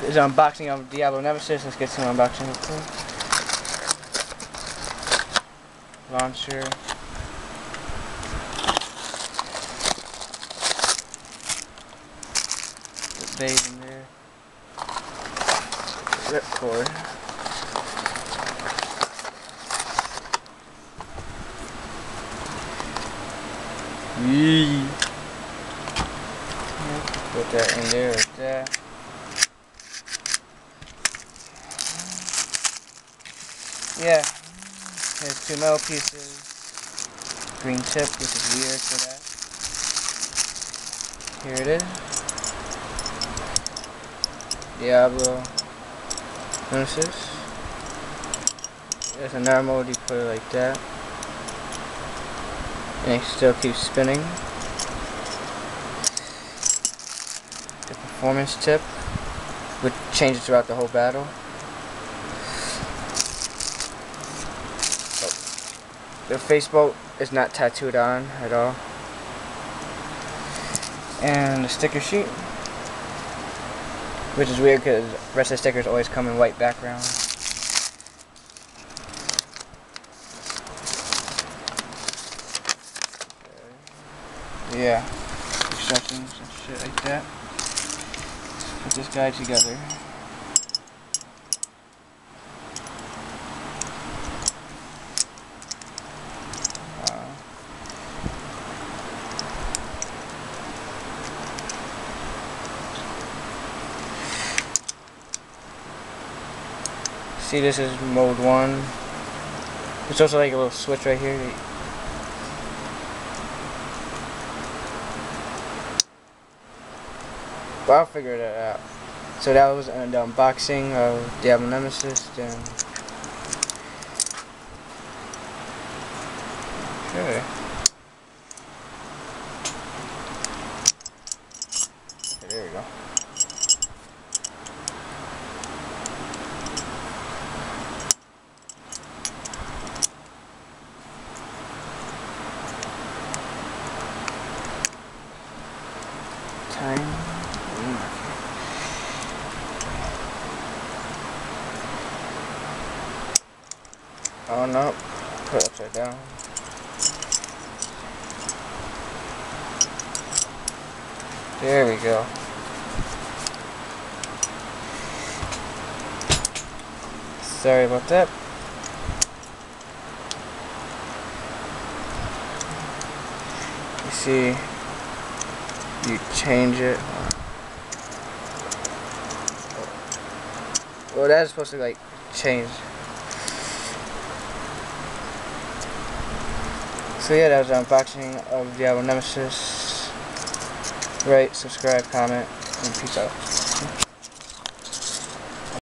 is an unboxing of Diablo Nemesis. Let's get some unboxing real quick. Launcher. The base in there. Ripcord. Yee. Put that in there like that. Yeah, here's 2 metal pieces. Green tip, which is weird for that. Here it is. Diablo Nemesis. There's another mode, you put it like that. And it still keeps spinning. The performance tip, which changes throughout the whole battle. The face bolt is not tattooed on at all. And the sticker sheet, which is weird because the rest of the stickers always come in white background. Yeah, instructions and shit like that. Put this guy together. See, this is mode 1. There's also like a little switch right here. But I'll figure that out. So that was an unboxing of Diablo Nemesis. Then okay. Okay, there we go. Time. Oh no, put it upside down. There we go. Sorry about that. You see, you change it. Well, that's supposed to like change. So yeah, that was an unboxing of Diablo Nemesis. Rate, subscribe, comment, and peace out.